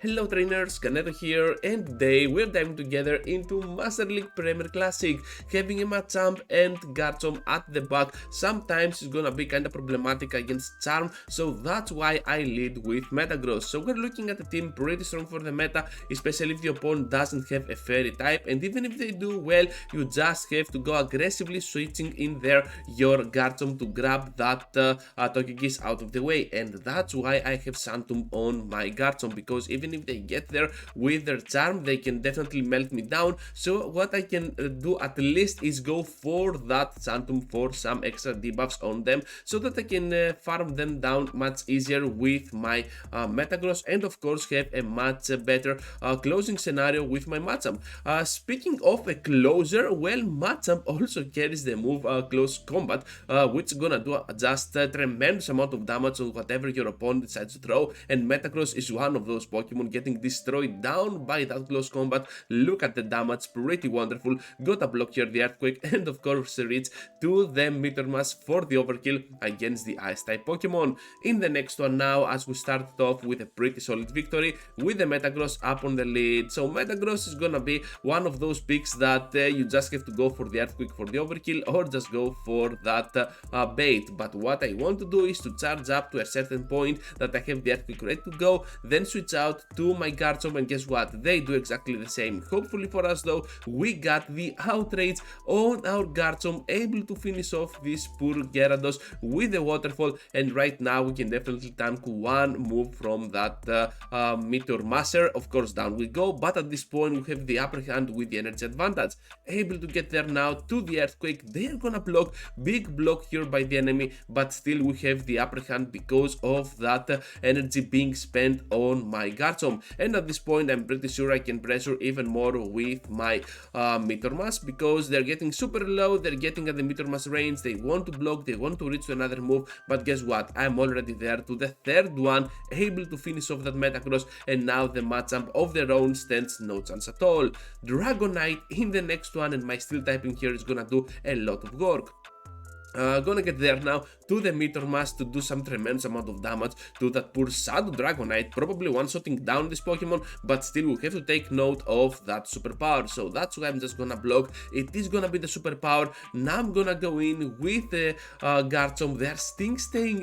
Hello trainers, Kaneto here, and today we're diving together into Master League Premier Classic. Having a Machamp and Garchomp at the back sometimes is gonna be kinda problematic against Charm, so that's why I lead with Metagross. So we're looking at a team pretty strong for the meta, especially if the opponent doesn't have a fairy type, and even if they do well, you just have to go aggressively switching in there your Garchomp to grab that Togekiss out of the way, and that's why I have Santum on my Garchomp, because even if they get there with their charm, they can definitely melt me down. So what I can do at least is go for that Santum for some extra debuffs on them, so that I can farm them down much easier with my Metagross, and of course have a much better closing scenario with my Machamp. Speaking of a closer, well, Machamp also carries the move Close Combat, which is gonna do just a tremendous amount of damage on whatever your opponent decides to throw, and Metagross is one of those Pokemon getting destroyed down by that close combat. Look at the damage, pretty wonderful. Got a block here, the Earthquake, and of course reach to the Metagross for the overkill against the Ice type Pokemon. In the next one now, as we started off with a pretty solid victory with the Metagross up on the lead. So Metagross is gonna be one of those picks that you just have to go for the Earthquake for the overkill, or just go for that bait. But what I want to do is to charge up to a certain point that I have the Earthquake ready to go, then switch out to my Garchomp, and guess what? They do exactly the same. Hopefully for us though, we got the outrage on our Garchomp, able to finish off this poor Gyarados with the waterfall, and right now we can definitely tank one move from that Meteor Masher. Of course down we go, but at this point we have the upper hand with the energy advantage. Able to get there now to the Earthquake. They're gonna block, big block here by the enemy, but still we have the upper hand because of that energy being spent on my Garchomp. And at this point I'm pretty sure I can pressure even more with my Meteor Mash, because they're getting super low, they're getting at the Meteor Mash range, they want to block, they want to reach to another move, but guess what? I'm already there to the third one, able to finish off that Metagross, and now the Machamp of their own stands no chance at all. Dragonite in the next one, and my steel typing here is gonna do a lot of work. Gonna get there now to the Meteor Mash to do some tremendous amount of damage to that poor Shadow Dragonite, probably one-shotting down this Pokemon, but still we have to take note of that superpower, so that's why I'm just gonna block. It is gonna be the superpower. Now I'm gonna go in with the Garchomp. They're still staying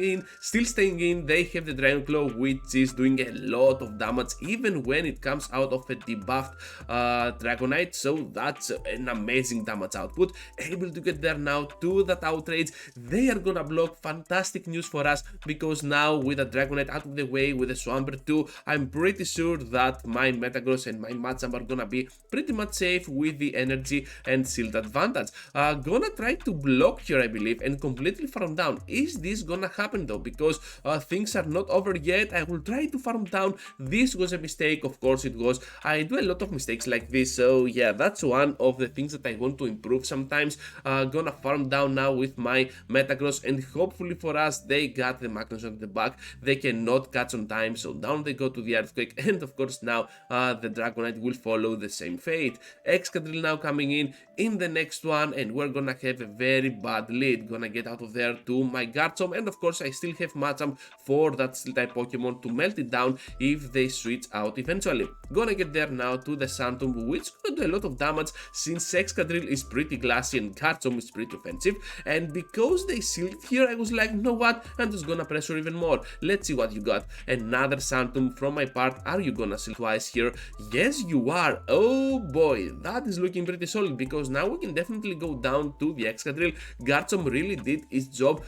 in. They have the Dragon Claw, which is doing a lot of damage even when it comes out of a debuffed Dragonite, so that's an amazing damage output. Able to get there now to that outrage. They are gonna block. Fantastic news for us, because now with a Dragonite out of the way, with a Swampert too, I'm pretty sure that my Metagross and my Machamp are gonna be pretty much safe with the energy and shield advantage. Gonna try to block here, I believe, and completely farm down. Is this gonna happen though? Because things are not over yet. I will try to farm down. This was a mistake, of course it was. I do a lot of mistakes like this, so yeah, that's one of the things that I want to improve sometimes. Gonna farm down now with my Metagross, and hopefully for us they got the Magnus on the back. They cannot catch on time, so down they go to the Earthquake, and of course now the Dragonite will follow the same fate. Excadrill now coming in the next one, and we're gonna have a very bad lead. Gonna get out of there to my Garchomp, and of course I still have Machamp for that Steel type Pokemon to melt it down if they switch out eventually. Gonna get there now to the Santum, which gonna do a lot of damage since Excadrill is pretty glassy and Garchomp is pretty offensive, and because they sealed here, I was like, you know what, I'm just gonna pressure even more. Let's see what you got. Another Santum from my part. Are you gonna seal twice here? Yes, you are. Oh boy, that is looking pretty solid, because now we can definitely go down to the Excadrill. Garchomp really did its job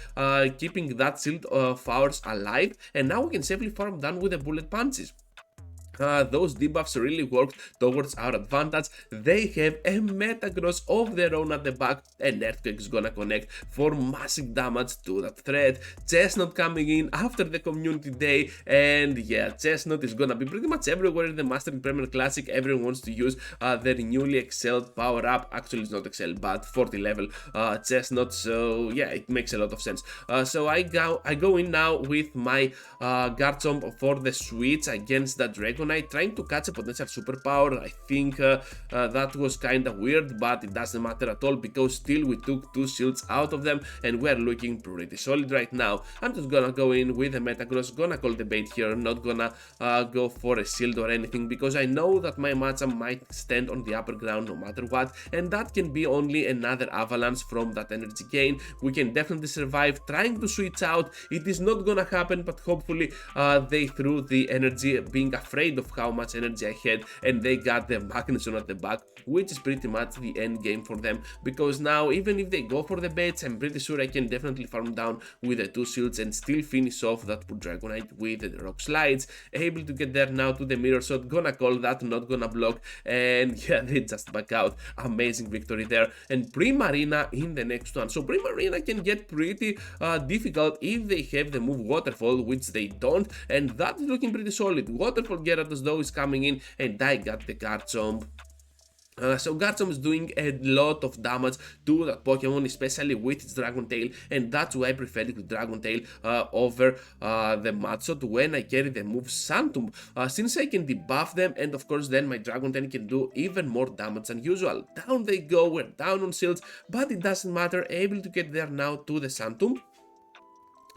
keeping that shield of ours alive, and now we can safely farm down with the bullet punches. Those debuffs really worked towards our advantage. They have a Metagross of their own at the back, and Earthquake is gonna connect for massive damage to that threat. Chestnaught coming in after the community day, and yeah, Chestnaught is gonna be pretty much everywhere in the Master League Premier Classic. Everyone wants to use their newly excelled power up. Actually, it's not excelled, but 40 level Chestnaught, so yeah, it makes a lot of sense. So I go in now with my Garchomp for the switch against that Dragon Dragonite trying to catch a potential superpower. I think that was kinda weird, but it doesn't matter at all because still we took 2 shields out of them and we're looking pretty solid right now. I'm just gonna go in with a Metagross, gonna call the bait here, not gonna go for a shield or anything because I know that my Machamp might stand on the upper ground no matter what, and that can be only another avalanche from that energy gain. We can definitely survive. Trying to switch out, it is not gonna happen, but hopefully they threw the energy being afraid of how much energy I had, and they got the Magneton at the back, which is pretty much the end game for them because now even if they go for the baits, I'm pretty sure I can definitely farm down with the 2 shields and still finish off that poor Dragonite with the rock slides. Able to get there now to the mirror shot, gonna call that, not gonna block, and yeah, they just back out. Amazing victory there. And Primarina in the next one. So Primarina can get pretty difficult if they have the move Waterfall, which they don't, and that is looking pretty solid. Waterfall Gyarados though is coming in, and I got the Garchomp. So Garchomp is doing a lot of damage to that Pokemon, especially with its Dragon Tail, and that's why I prefer the Dragon Tail over the Mudshot when I carry the move Santum, since I can debuff them, and of course then my Dragon Tail can do even more damage than usual. Down they go, we're down on shields, but it doesn't matter, able to get there now to the Santum.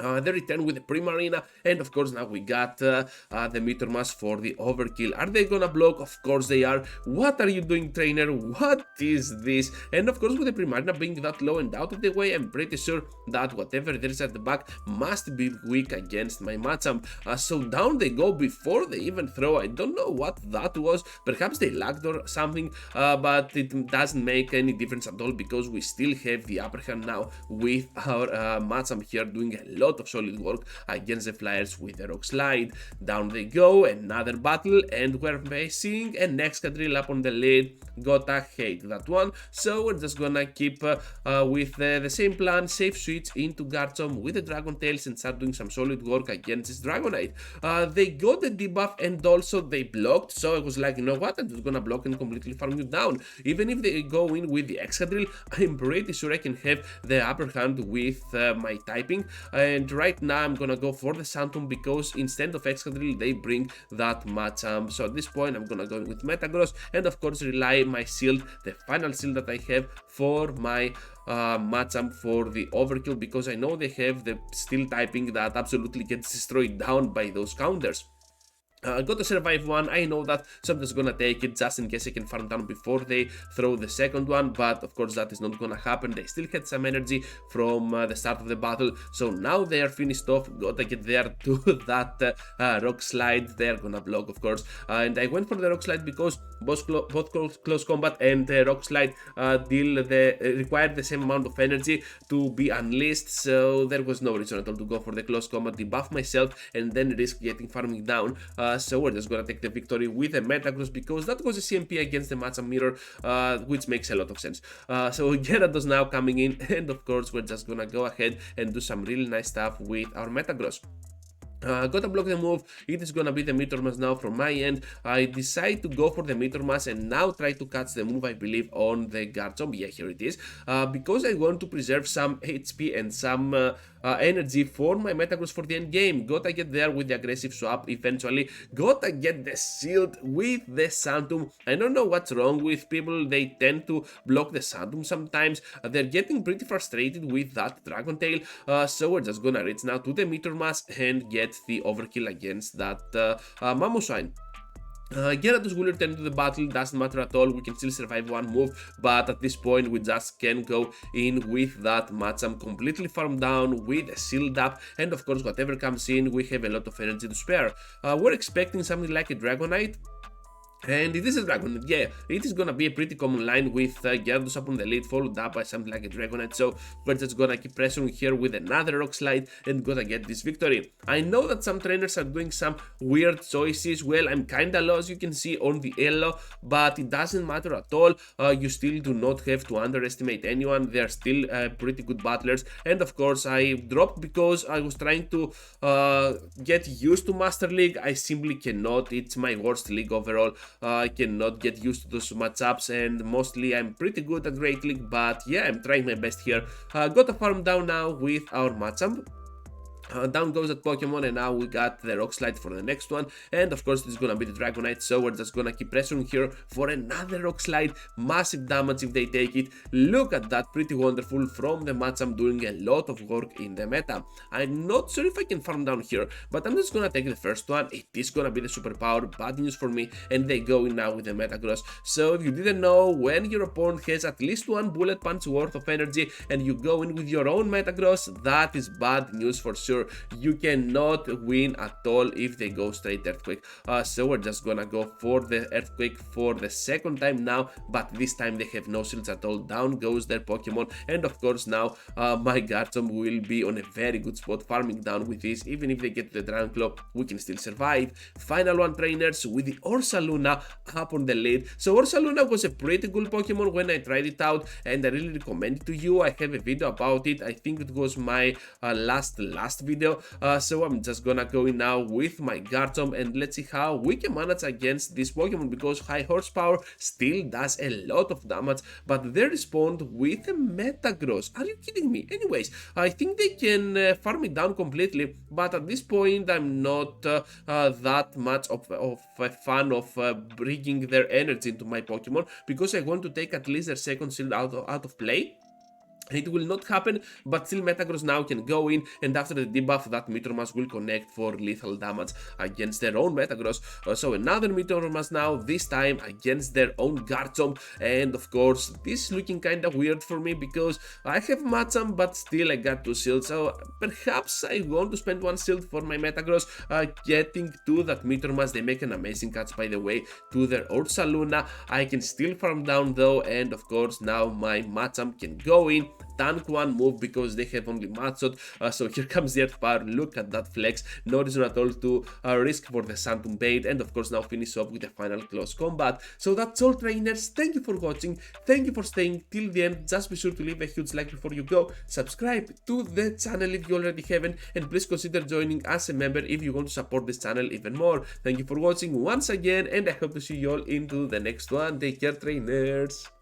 The return with the Primarina, and of course now we got the Metagross for the overkill. Are they gonna block? Of course they are. What are you doing, trainer? What is this? And of course with the Primarina being that low and out of the way, I'm pretty sure that whatever there is at the back must be weak against my Machamp. So down they go before they even throw. I don't know what that was. Perhaps they lagged or something, but it doesn't make any difference at all because we still have the upper hand now with our Machamp here doing a lot of solid work against the Flyers with the Rock Slide. Down they go, another battle, and we're facing an Excadrill up on the lead. Gotta hate that one, so we're just gonna keep with the same plan, safe switch into Garchomp with the Dragon Tails and start doing some solid work against this Dragonite. They got the debuff and also they blocked, so I was like, you know what, I'm just gonna block and completely farm you down. Even if they go in with the Excadrill, I'm pretty sure I can have the upper hand with my typing, and right now I'm gonna go for the Santum because instead of Excadrill they bring that Machamp. So at this point I'm gonna go with Metagross and of course rely my shield, the final shield that I have for my Machamp for the overkill, because I know they have the steel typing that absolutely gets destroyed down by those counters. Got to survive one, I know that, so I'm just gonna take it just in case I can farm down before they throw the second one, but of course that is not gonna happen. They still had some energy from the start of the battle, so now they are finished off. Gotta get there to that Rock Slide. They're gonna block, of course, and I went for the Rock Slide because both close combat and Rock Slide require the same amount of energy to be unleashed, so there was no reason at all to go for the close combat, debuff myself, and then risk getting farming down. So we're just gonna take the victory with a Metagross because that was a CMP against the Machamp mirror, which makes a lot of sense. So Gyarados now coming in, and of course we're just gonna go ahead and do some really nice stuff with our Metagross. Gotta block the move. It is gonna be the Metagross now from my end. I decide to go for the Metagross and now try to catch the move, I believe, on the Garchomp. Yeah, here it is. Because I want to preserve some HP and some energy for my Metagross for the end game. Gotta get there with the aggressive swap eventually. Gotta get the shield with the Santum. I don't know what's wrong with people. They tend to block the Santum sometimes. They're getting pretty frustrated with that Dragon Tail. So we're just gonna reach now to the Metagross and get the overkill against that Mamoswine. Gyarados will return to the battle, doesn't matter at all, we can still survive one move, but at this point we just can go in with that Machamp completely farmed down with a shield up, and of course whatever comes in we have a lot of energy to spare. We're expecting something like a Dragonite. And it is a Dragonite, yeah, it is gonna be a pretty common line with Gyarados up on the lead, followed up by something like a Dragonite, so we're just gonna keep pressuring here with another Rock Slide and gonna get this victory. I know that some trainers are doing some weird choices. Well, I'm kinda low as you can see on the elo, but it doesn't matter at all. You still do not have to underestimate anyone. They're still pretty good battlers, and of course I dropped because I was trying to get used to Master League. I simply cannot, it's my worst league overall. I cannot get used to those matchups, and mostly I'm pretty good at Great League, but yeah, I'm trying my best here. Got a farm down now with our Machamp. Down goes that Pokemon, and now we got the Rock Slide for the next one, and of course this is gonna be the Dragonite, so we're just gonna keep pressuring here for another Rock Slide. Massive damage if they take it. Look at that, pretty wonderful from the Machamp, doing a lot of work in the meta. I'm not sure if I can farm down here, but I'm just gonna take the first one. It is gonna be the superpower, bad news for me, and they go in now with the Metagross. So if you didn't know, when your opponent has at least one bullet punch worth of energy and you go in with your own Metagross, that is bad news for sure. You cannot win at all if they go straight Earthquake. So we're just gonna go for the Earthquake for the second time now, but this time they have no shields at all. Down goes their Pokemon, and of course now my Garchomp will be on a very good spot farming down with this. Even if they get to the Dragonclaw, we can still survive. Final one, trainers, with the Ursaluna up on the lead. So Ursaluna was a pretty cool Pokemon when I tried it out, and I really recommend it to you. I have a video about it. I think it was my last video. So I'm just gonna go in now with my Garchomp, and let's see how we can manage against this Pokemon, because high horsepower still does a lot of damage, but they respond with a Metagross. Are you kidding me? Anyways, I think they can farm it down completely, but at this point I'm not that much of a fan of bringing their energy into my Pokemon, because I want to take at least their second shield out of play. It will not happen, but still Metagross now can go in, and after the debuff, that Metagross will connect for lethal damage against their own Metagross. So another Metagross now, this time against their own Garchomp, and of course this is looking kinda weird for me because I have Machamp, but still I got 2 shields, so perhaps I want to spend 1 shield for my Metagross. Getting to that Metagross, they make an amazing catch, by the way, to their Ursaluna. I can still farm down though, and of course now my Machamp can go in, tank one move because they have only Machot. So here comes the Earth Power. Look at that flex. No reason at all to risk for the Phantom bait, and of course now finish off with the final close combat. So that's all, trainers. Thank you for watching. Thank you for staying till the end. Just be sure to leave a huge like before you go. Subscribe to the channel if you already haven't, and please consider joining as a member if you want to support this channel even more. Thank you for watching once again, and I hope to see you all into the next one. Take care, trainers.